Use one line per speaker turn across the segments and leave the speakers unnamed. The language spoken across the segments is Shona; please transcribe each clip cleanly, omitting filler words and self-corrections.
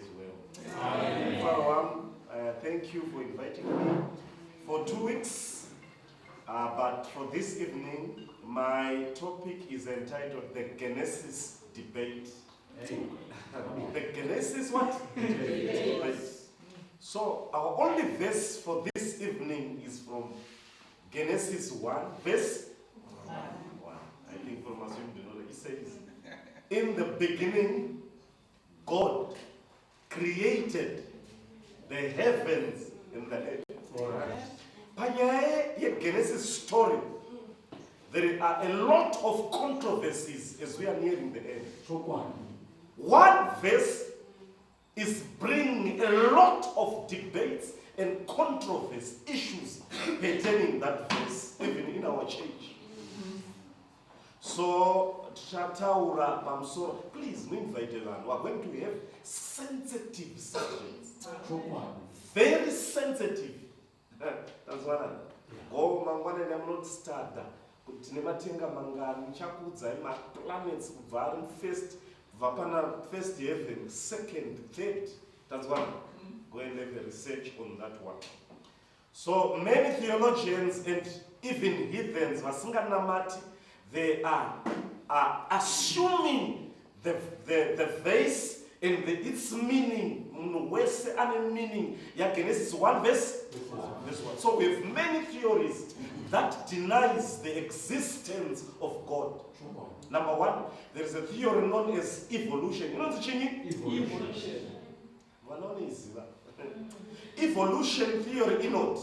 as well. Amen. Thank you for inviting me for 2 weeks. But for this evening, my topic is entitled The Genesis Debate. The Genesis what? Debate. So our only verse for this evening is from Genesis 1, verse 1. I think from us you do know that it says, in the beginning, God created the heavens and the earth. Right. Genesis story, there are a lot of controversies as we are nearing the end. One verse is bringing a lot of debates and controversy issues pertaining that verse, even in our church. So, Chataura Bamsor, please, we invite you. We are going to have sensitive subjects. Very sensitive. That's what I'm go mangwana not starter. Tinematenga mangani chakudza ima planets kubva first heaven, second, third. That's one. Go and have a research on that one. So many theologians and even heathens, Vasinganamati, they are assuming the verse and its meaning. Meaning, Genesis 1 verse 1. So we have many theories that denies the existence of God. Number one, there is a theory known as evolution. You know the Chinese? Evolution. Evolution theory, you know,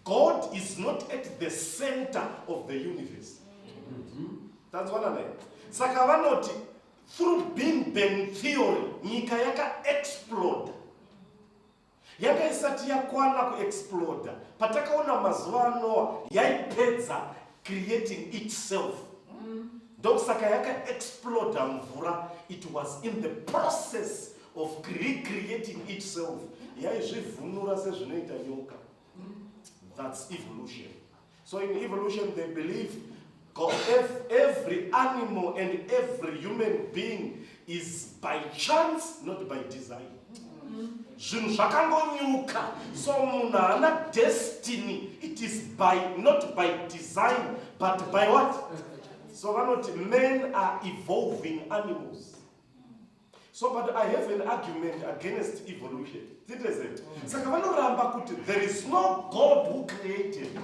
God is not at the center of the universe. That's what I mean. Sakavanoti, through Big Bang theory, nyika yaka explode. Yaka isati yakwana ku explode. Patakaona mazuwa Noah yaipedza creating itself. Donc saka yaka explode mvura, it was in the process of recreating itself. Yaizvivhunura sezvinoita nyoka. That's evolution. So in evolution they believe God, every animal and every human being is by chance, not by design. So muna destiny, it is not by design, but by what? So men are evolving animals. So, but I have an argument against evolution. There is no God who created.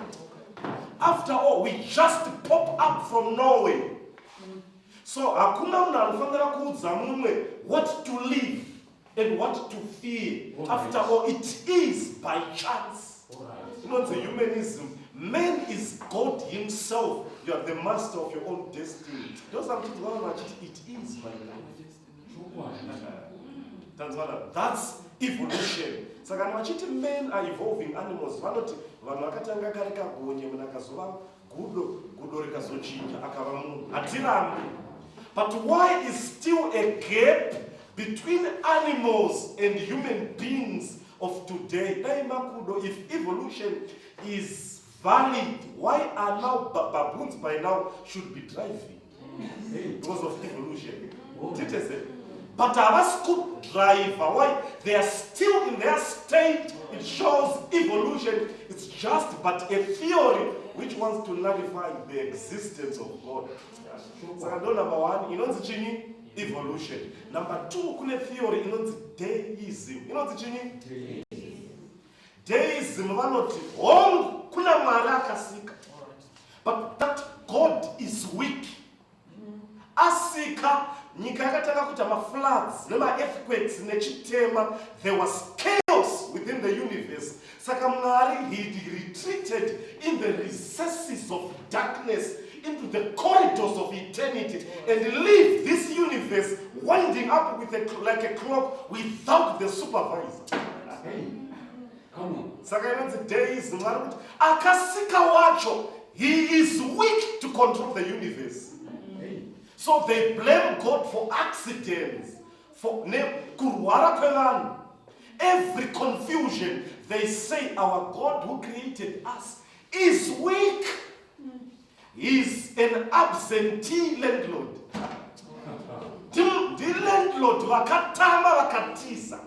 After all, we just pop up from nowhere. So, what to live and what to fear. After all, it is by chance. You know, the humanism, man is God himself. You are the master of your own destiny. It is by life. That's evolution. So men are evolving animals. But why is still a gap between animals and human beings of today? If evolution is valid, why are now baboons by now should be driving? Because of evolution. But our scoop driver, why? They are still in their state. It shows evolution. It's just but a theory which wants to nullify the existence of God. So number one, you know the Chinese evolution. Number two, kuna theory, you know the deism. You know the Chinese? Deism, kuna maraka sika. But that God is weak. Asika. Floods, earthquakes, there was chaos within the universe. Sakamari, he retreated in the recesses of darkness into the corridors of eternity and lived this universe winding up with like a clock without the supervisor. Sakamari days, akasika wacho, he is weak to control the universe. So they blame God for accidents, for every confusion. They say our God who created us is weak. He's an absentee landlord. Landlord vakatamba vakatisa.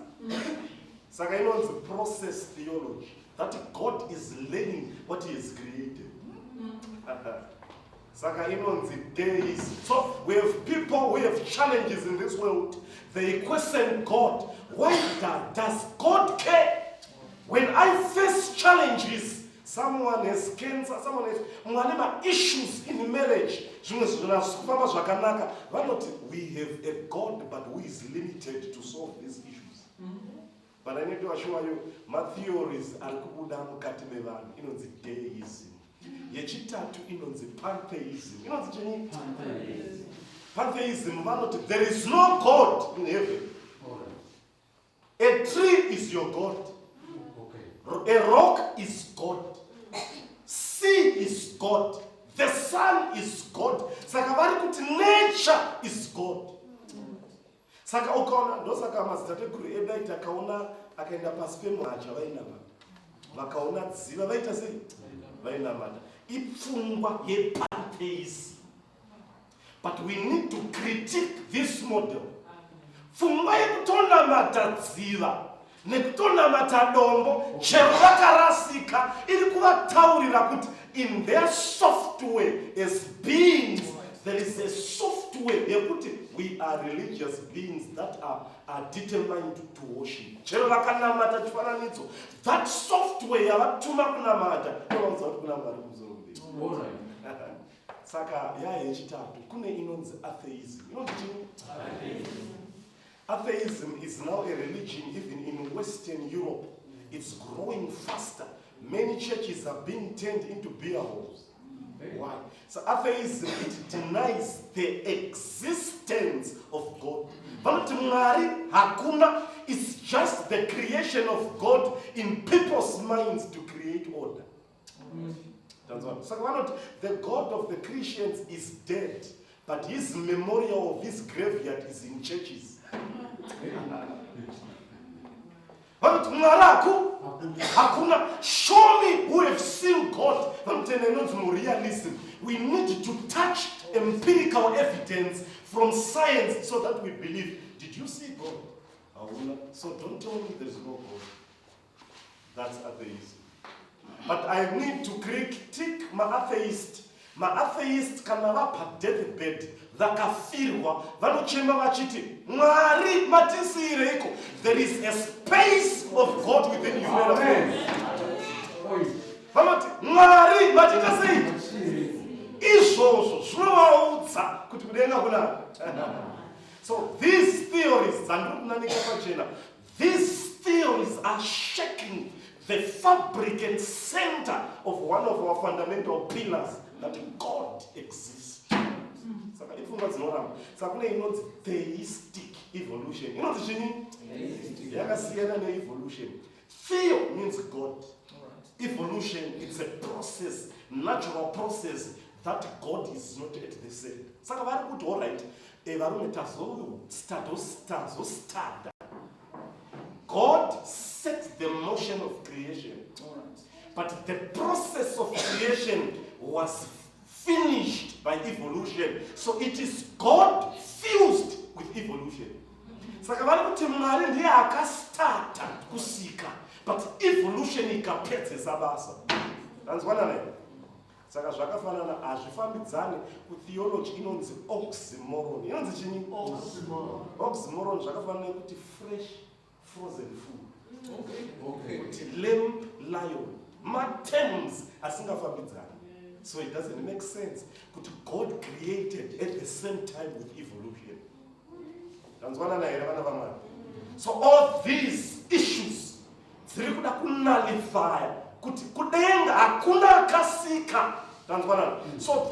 Saka inonzi process theology. That God is learning what He has created. Saka inonzi days. So we have people who have challenges in this world. They question God. Why does God care? When I face challenges, someone has cancer, someone has issues in marriage. We have a God, but who is limited to solve these issues. But I need to assure you, my theories are kubuda mukati mevanhu inonzi deism. Yechitatu inonzi pantheism. Inonzi chini? Pantheism vanoti there is no God in heaven. A tree is your God. A rock is God. Sea is God. The sun is God. Saka vari kuti nature is God. Saka ukaona ndosaka mazitateguru edu aiti akaona akaenda pasi pemwacha vainamata. Vakaona dziva vaita sei? Vainamata. Ipfungwa yepantheism. But we need to critique this model. Pfungwa yekutonamata dziva nekutonamata dombo chero vakarasika iri kuvataurira kuti in their software as beings there is a software yekuti we are religious beings that are determined to worship. Chero vakanamata chifananidzo, that software yavatuma kunamata inoudza kuti kuna Mwari kuzoro kudei. Saka yaya yechitatu kune inonzi atheism. Inonzi chini? Atheism is now a religion even in Western Europe. It's growing faster. Many churches are being turned into beer halls. Why? So atheism, it denies the existence of God. Vanoti Mwari hakuna, it's just the creation of God in people's minds to create order. So vanoti the God of the Christians is dead, but his memorial of his graveyard is in churches. But hakuna, show me who have seen God. Realism. We need to touch empirical evidence from science so that we believe. Did you see God? So don't tell me there's no God. That's atheism. But I need to critique my atheist. My atheist kana vapa deathbed vakafirwa vanochema vachiti Mwari matisireiko. There is a space of God within human affairs. Vanoti Mwari matita sei izvozvo zvinovaudza kuti kudenga kuna. So these theories dzandinokunanika pachena, these theories are shaking the fabric and center of one of our fundamental pillars, that God exists. Saka ipfungwa dzinoramba. Saka kune inonzi theistic evolution. Inonzi chini? Yakasiyana ne-evolution. Theo means God. Evolution, it's a process, natural process that God is not at the center. Saka vari kuti alright, varume tazostada. God set the motion of creation. But the process of creation was finished by evolution. So it is God fused with evolution. Saka vari kuti Mwari ndiye akastata kusika, but evolution ikapedzesa basa. Tanzwana ne? Saka zvakafanana hazvifambidzane kutheology inonzi oxymoron. Inonzi chini? Oxymoron zvakafanana kuti fresh frozen food. Kuti lamb, lion. Terms asingafambidzane. So it doesn't make sense. But God created at the same time with evolution. So all these issues, so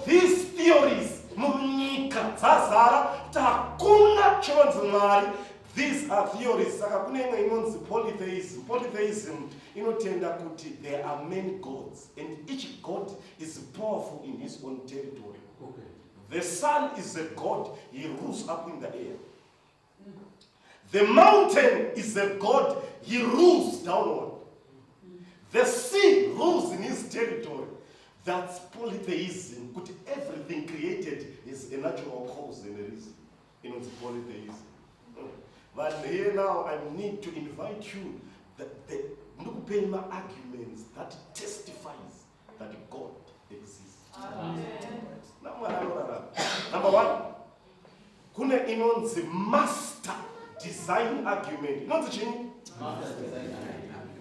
these theories, these are theories. Polytheism. Polytheism, there are many gods, and each god is powerful in his own territory. The sun is a god, he rules up in the air. The mountain is a god, he rules downward. The sea rules in his territory. That's polytheism. Everything created is a natural cause and a reason. inonzi polytheism. But here now I need to invite you that the arguments that testifies that God exists. Number one, kune inonzi master design argument. Inonzi chini?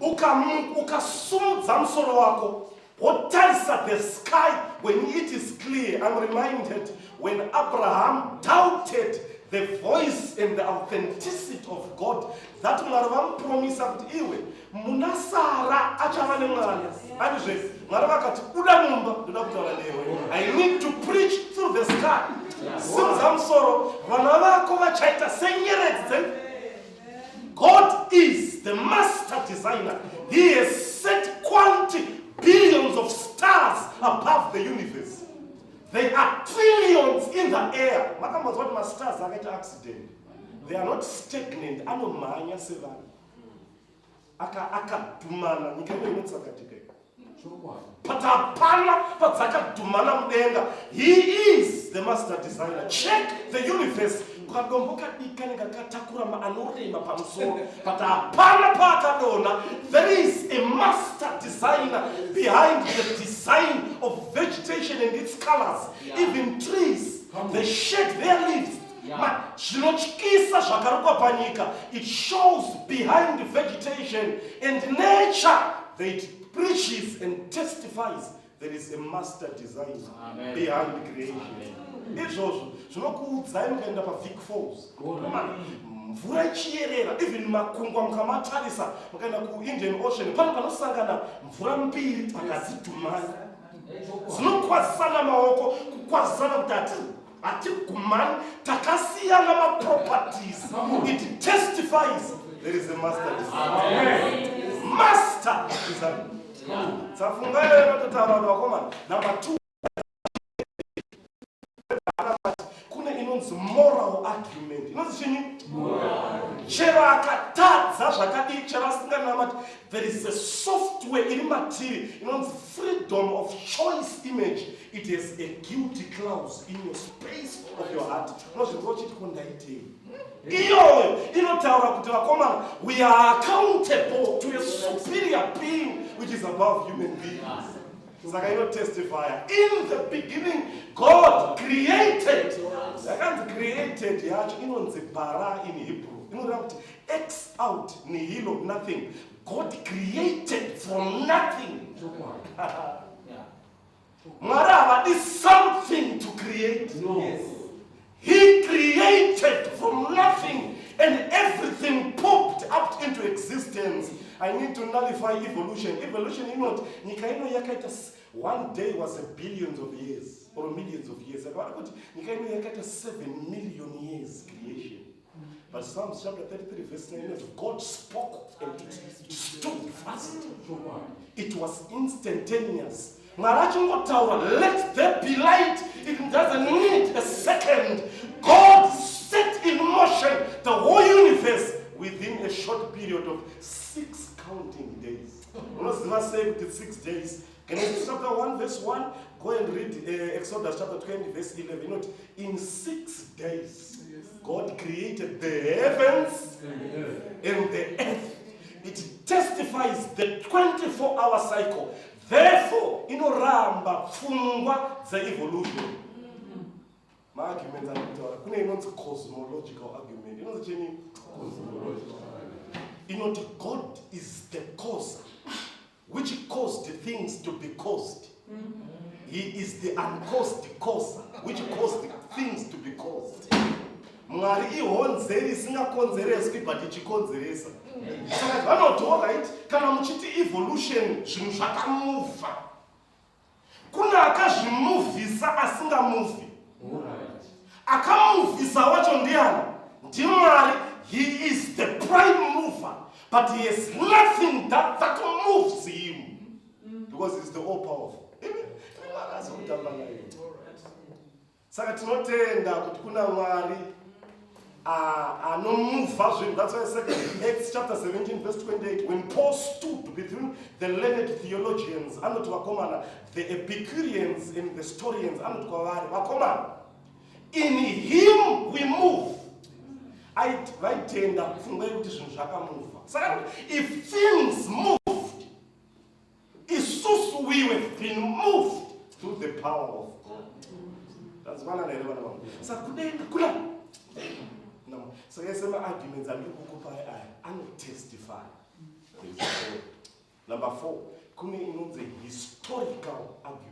Ukasumudza musoro wako wotarisa the sky when it is clear. I'm reminded when Abraham doubted the voice and the authenticity of God, that Mwari vamupromisa kuti iwe muna Sara achava nemwana. Andizve Mwari vakati uda mumba ndoda kutaura newe. I need to preach through the sky. Simudza musoro vana vako vachaita senyeredzi. God is the master designer. He has set quality billions of stars above the universe. There are trillions in the air. What my stars are an accident. They are not stagnant. Anomanya sevan. Aka dumana. Nikene not sakatika. Patapana patsaka dumana mdenga. He is the master designer. Check the universe. There is a master designer behind the design of vegetation and its colors. Even trees, they shed their leaves. It shows behind the vegetation and nature that it preaches and testifies there is a master designer behind the creation. Zvinokuudzai mukaenda paVic Falls mvura ichiyerera, even makungwa mukamatarisa mukaenda kuIndian Ocean pane panosangana mvura mbiri pakadzidhumana, dzinokwazisana maoko kukwazisana kuti hatigumani, takasiyana maproperties. It testifies there is a master design. Master design. Tsafungayo natotaura vanhu vakomana. Number 2, moral argument. Inonzi chini? Chero akatadza zvakadii, chero asinganamati, there is a software iri matiri inonzi freedom of choice image. It has a guilty clause in your space of your heart. Unozvingwa chiti kondaitei. Iyoyo inotaura kuti vakomana, we are accountable to a superior being which is above human beings. Saka inotestify. In the beginning, God created. Created yacho inonzi bara in Hebrew. Inotaura kuti X out nihilo, nothing. God created from nothing. Marava is something to create. Yes. He created from nothing and everything popped up into existence. I need to nullify evolution. Evolution, one day was a billions of years or millions of years. 7 million years creation. But Psalms chapter 33 verse 9, God spoke and it stood fast. It was instantaneous. Let there be light. It doesn't need a second. God set in motion the whole universe within a short period of 6 counting days. Not saved in 6 days. Genesis chapter 1 verse 1, go and read Exodus chapter 20 verse 11. Note, in 6 days, God created the heavens and the earth. It testifies the 24-hour cycle. Therefore, inoramba pfungwa dzeevolution. My argument is cosmological argument. You know the Jenny? You know, God is the cause which caused the things to be caused. He is the uncaused cause which caused the things to be caused. Mwari ihonzeri isingakonzereswi but ichikonzeresa. Saka vanotora right kana muchiti evolution zvinhu zvakamuva. Kuna akazvimuvhisa asingamuvi. Akamuvhisa wacho ndiani? Ndimwari. He is the prime mover, but he has nothing that moves him because he's the all powerful. Saka tinotenda kuti kuna Mwari anomuvha zvinhu. That's why I said in Acts chapter 17 verse 28, when Paul stood between the learned theologians, anoti vakomana, the Epicureans and the Stoians, anoti kwavari vakomana, In him we move. I tend to if things moved, we have been moved through the power of God. That's one of the so yes, my arguments are and testify. Number 4, the historical argument.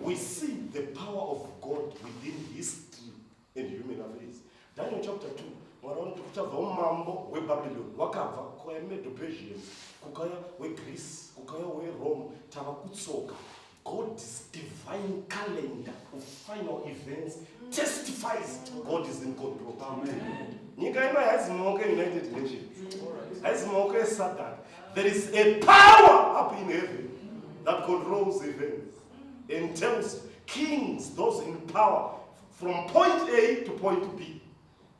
We see the power of God within history and human affairs. Daniel chapter 2, Mambo, we Babylon, Wakava, Koeme, the Persians, Kukaya, we Greece, Kukaya, we Rome, Tavakutsoka. God's divine calendar of final events testifies God is in control. Amen. United Nations. There is a power up in heaven that controls events and tells kings, those in power, from point A to point B,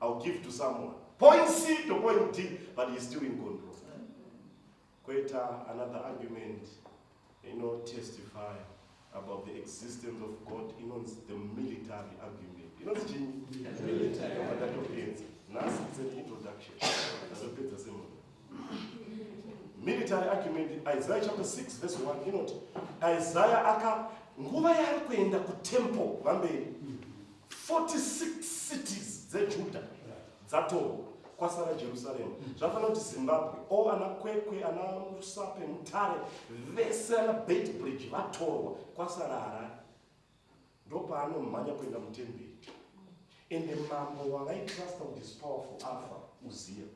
I'll give to someone. Point C to point D, but he's still in control. Quite another argument, testify about the existence of God, the military argument. The military argument. It's an introduction. That's a better symbol. Military argument, Isaiah chapter 6, verse 1. Isaiah aka nguva yari kuenda ku temple vamberi 46 cities zeJudah dzatorwa kwasara Jerusalem. Zvafana kuti Zimbabwe ana Kwekwe ana Rusape Mutare vese ana Beit Bridge vatorwa kwasara Harare. Ndopanomhanya kuenda mutemberi. Ende mambo wavaitrasta with his powerful afa Uzziah.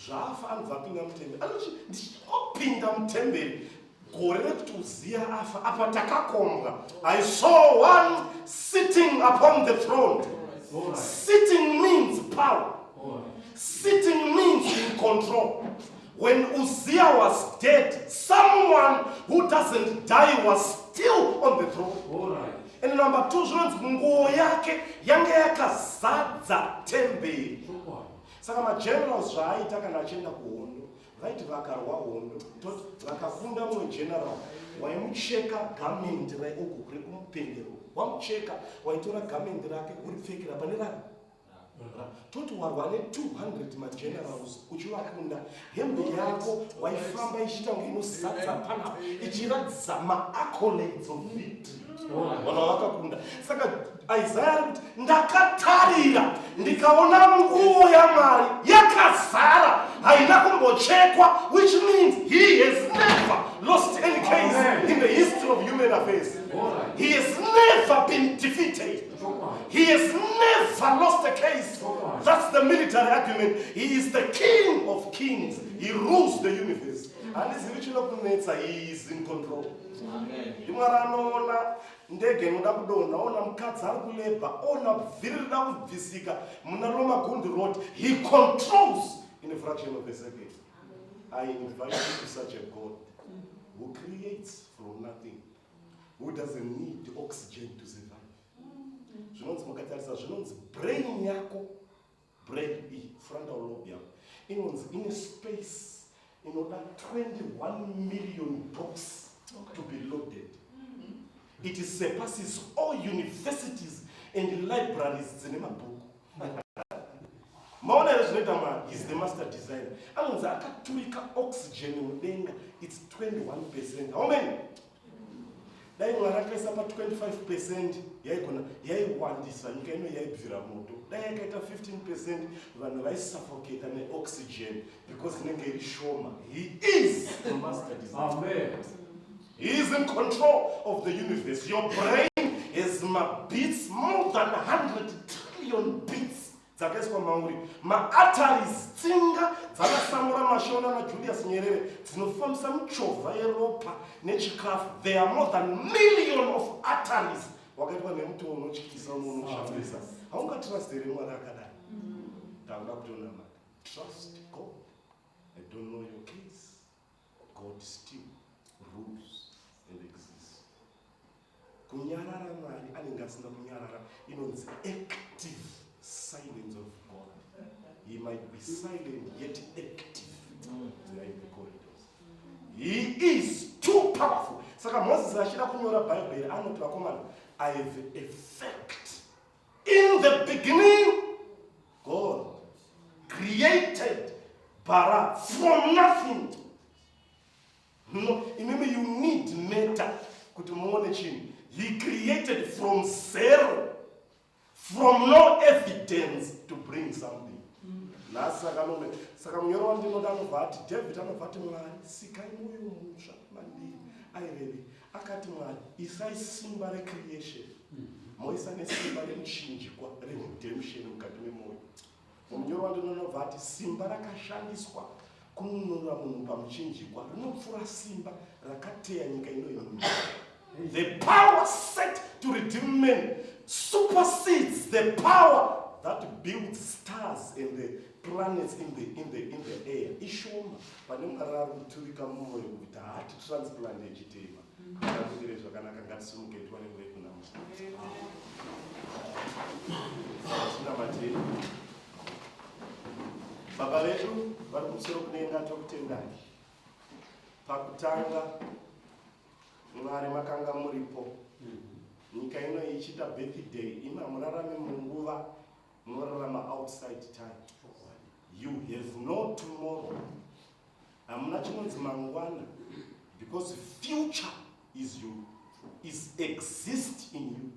Zvafa anobvapinda mutemberi anoti ndichopinda mutemberi gore rekuti Uzziah afa apa takakombwa. I saw one sitting upon the throne. Sitting means power. Sitting means in control. When Uzziah was dead, someone who doesn't die was still on the throne. And number 2, nguo yake yange yakazadza temberi. Saka magenerals zvaaita kana achienda kuhondo vaiti vakarwa hondo vakafunda mumwe general waimucheka gamendi raiuku kuri kumupendero wamucheka waitora gamendi rake uripfekera pane toti warwa ne200 magenerals uchivakunda hembe yako waifamba ichiita kunge inozadza pana ichiratidza maaccolades of victory. Vana vakakunda. Saka Isaiah kuti ndakatarira ndikaona nguo yaMwari yakazara haina kumbochekwa, which means he has never lost any case in the history of human affairs. He has never been defeated. He has never lost a case. That's the military argument. He is the king of kings. He rules the universe. And his original planets, he is in control. Ndege noda kudonha ona mukadzi ari kuleba ona vhiri rida kubvisika muna Roma Gund Road. He controls in a fraction of a second. I invite you to such a God who creates from nothing, who doesn't need oxygen to survive. Zvinonzi mukatarisa zvinonzi brain yako, brain frontal lobe yako inonzi in a space inoda 21 million books to be loaded. It surpasses all universities and libraries in book. Maona Reznedama is the master designer. Anonza akaturika oxygen mudenga, it's 21%. How many? Dai mwarakesa pa 25% yaiwandisa nyika ino yaibvira moto. Dai yakaita 15% vanhu vaisuffocate ne oxygen because inenge iri shoma. He is the master designer. Amen. He is in control of the universe. Your brain is beats more than 100 trillion beats. Dzakaiswa mauri. Arteries tsinga dzakasamura Mashona na Julius Nyerere dzinofambisa michovha yeropa nechikafu. There are more than million of arteries. Wakaitwa nemuto unotyisa unoshamisa. Haungatrust here Mwari akadai. Tauda kutona mari. Trust God. I don't know your case. God still rules. Kunyarara Mwari anenge asina kunyarara inonzi active silence of God. He might be silent yet active in the corridors. He is too powerful. Saka Moses achida kunyora Bible anoti vakomana I have effect. In the beginning, God created bara from nothing. No, remember you need matter. He created from zero, from no evidence to bring something. Saka munyoro wandinoda anovati David anovati Mwari sikai moyo mutsva mandiri aireve akati Mwari isai simba recreation moisa nesimba remuchinjikwa redemption mukati memoyo. Munyoro wandinoda simba rakashandiswa kununura munhu pamuchinjikwa rinopfuura simba rakateya nyika inoyi. The power set to redeem men supersedes the power that builds stars and the planets in the air. Ishoma pane Mwari kuturika mumwoyo kuti hati transplant yechitema. Ndakudire zvakanaka ngatisunge tiwane kureku namo. Sina materi. Baba vedu vari kumusoro kudenga tokutendai. Pakutanga Mwari makanga muripo. Nyika ino ichita birthday ima murarame munguva munorarama outside time. You have no tomorrow. Hamuna chinonzi mangwana because future is you, is exist in you.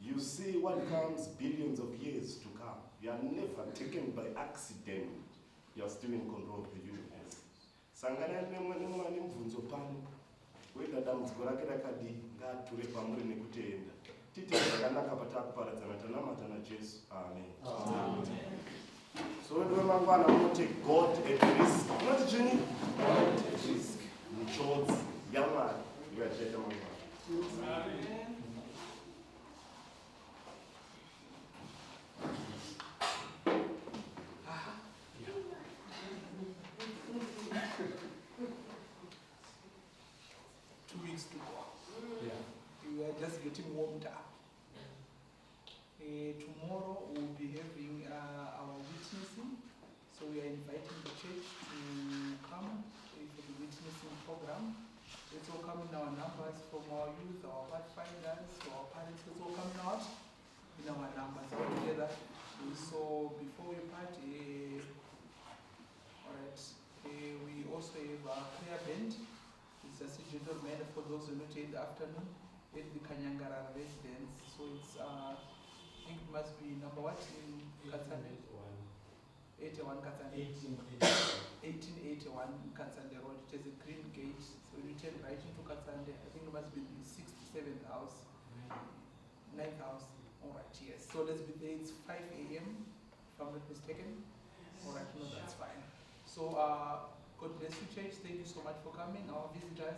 You see what comes billions of years to come. You are never taken by accident. You are still in control of the universe. Sangana nemwani mvunzo pano. Weda damdziko rake rakadi ngature pamuri nekutenda. Tite zvakanaka patakuparadzana tanamata naJesu. Amen. Amen. So when we mangwana unote God at risk. Unoti chini? God at risk. Mchodzi yamari yacheta mangwana. Amen.
2 weeks to go. Yeah. We are just getting warmed up. Tomorrow we'll be having our witnessing. So we are inviting the church to come for the witnessing program. Let's all come in our numbers from our youth, our pathfinders, our parents. Let's all come out in our numbers all together. So before we part, alright, we also have a prayer band. It's just a gentleman for those who are not in the afternoon at the Kanhimba residence. So it's I think it must be number what in Katsande? 81 Katsande. 1881 Katsande Road. It has a green gate. So you turn right into Katsande. I think it must be the 67th house. 9th house. Alright, yes. So let's be there. It's 5 a.m. if I'm not mistaken. Alright, no, that's fine. So God bless you, church. Thank you so much for coming, our visitors.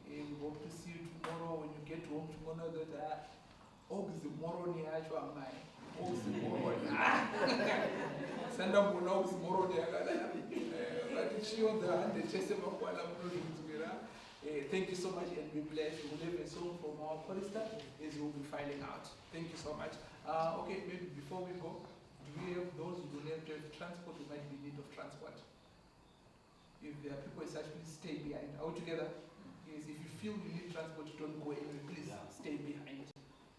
We hope to see you tomorrow when you get home tomorrow. That tomorrow ni acho amai. Tomorrow. Send them tomorrow ni agala. But she on the hand the chest of Kuala Lumpur. Thank you so much and be blessed. We'll have a song from our chorister as we'll be filing out. Thank you so much. Okay, maybe before we go, do we have those who don't have transport who might be in need of transport? If there are people such, please stay behind. Are we together? Yes, if you feel you need transport, don't go anywhere, please stay behind.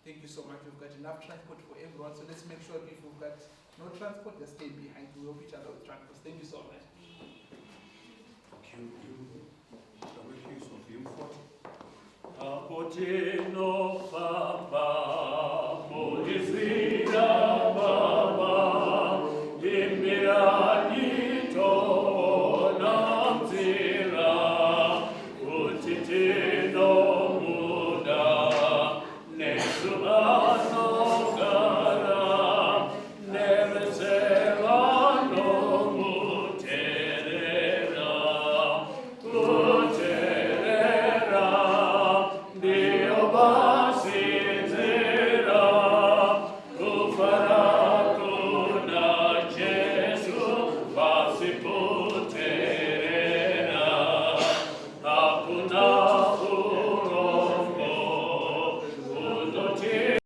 Thank you so much. We've got enough transport for everyone, so let's make sure if we've got no transport, just stay behind. We help each other with transport. Thank you so much.
Thank you. Shall we use of hymn 40?